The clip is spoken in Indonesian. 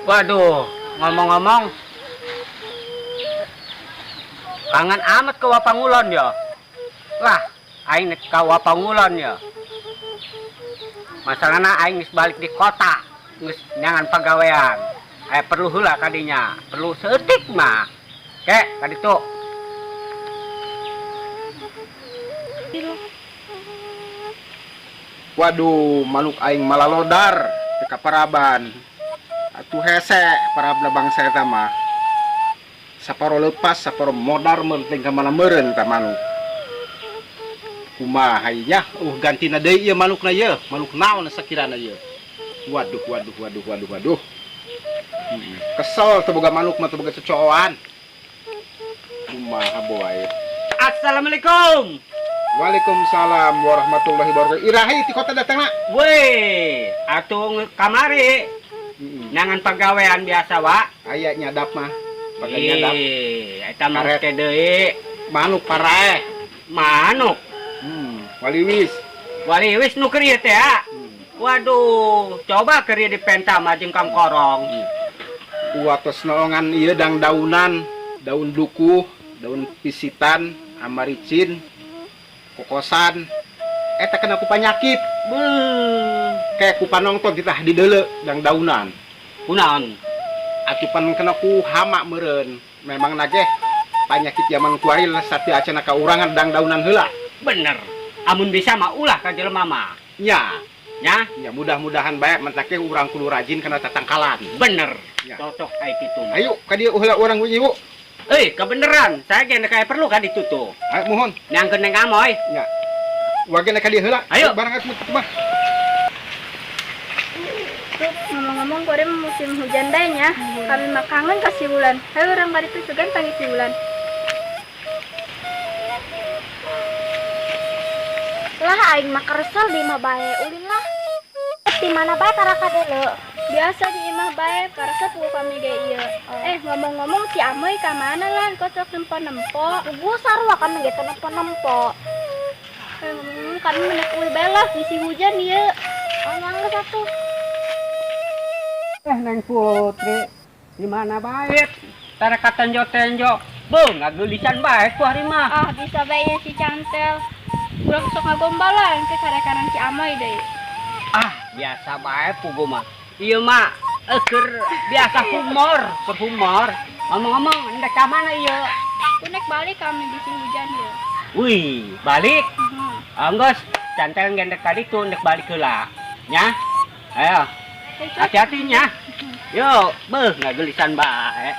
Waduh, ngomong-ngomong, kangen amat ke Wapangulon ya. Wah, aing nek ka Wapangulon ya. Masalahna aing geus balik di kota, geus nyangan pagawean. Perlu heula kadinya, perlu seutik mah. Kek, kaditu. Waduh, manuk aing malalodar teka paraban. Atuh hese parabna bangsa eta mah. Saparo lepas, saparo modar menting ka mana meureun ta manuk. Kumaha nya? Gantina deui ieu manukna ieu. Manuk naon sakirana ieu? Waduh. Kesel teu boga manuk mah teu boga cocooan. Kumaha boy. Assalamualaikum. Waalaikumsalam warahmatullahi wabarakatuh. Irahi ti kota datangna. Weh, atuh kamari. Nyangan pagawean biasa, Wak. Aya nyadap mah. Bagan nyadap. Eta mah teh deui. Manuk paraeh. Manuk. Waliwis nu keur ieu teh ya. Waduh, coba keur ieu dipentam jeung Kang Korong. Watos noongan ieu dang daunan, daun dukuh, daun pisitan, amaricin, kokosan. Eta kena ku panyakit. Kayak ku panongton titah di deuleu dang daunan. Kunaon? Atupan kena ku hama meureun. Memang nage panyakit zaman kuaril satiu acenna kaurangan dang daunan heula. Bener. Amun bisa mah ulah ka jelema mah. Nya. Ya, Mudah-mudahan bae mentake urang kudu rajin kana tatangkalan. bener. Ya. Cocok ai kitu. Ayo ka dieu heula urang wi ibu. Kebeneran. Saya ge kayak perlu ka ditu tuh. Ayo mohon. Nyangkeun neng amoy. Ya. Wagena ka dieu heula. Ayo. Barang atuh mah. Ngomong-ngomong kemarin musim hujan daynya, kami mah kangen kasih bulan. Ayo orang bari itu segan panggil si bulan. Lah aing mah keresel di imah bae ulin lah. Di mana bae karaka deuleu. Biasa di imah bae karena pugu kami ge ieu. Ngomong-ngomong si Amoy ka mana lan kok sok nempo-nempo. Pugu sarua kan gitu nempo-nempo. Ngomong kami menek ul belah ngisi hujan ieu. Oh nyangga satu. Neng Putri, di mana baik? Tara katenjo-tenjo. Beung ngageulisan bae ku hari mah. Bisa bae si Cantel. Urang sok ngagombalan ke karekanan si Amoy deui. Biasa bae pugu mah. Ieu mah keur biasa humor. Ngomong-ngomong, endek ka mana ieu? Kunek balik kami bisi hujan ieu. Wih, balik. Geus, Cantel ngendek ka ditu, endek balik heula. Nya. Ayo. Hati-hatinya. Yo, ngageulisan bae.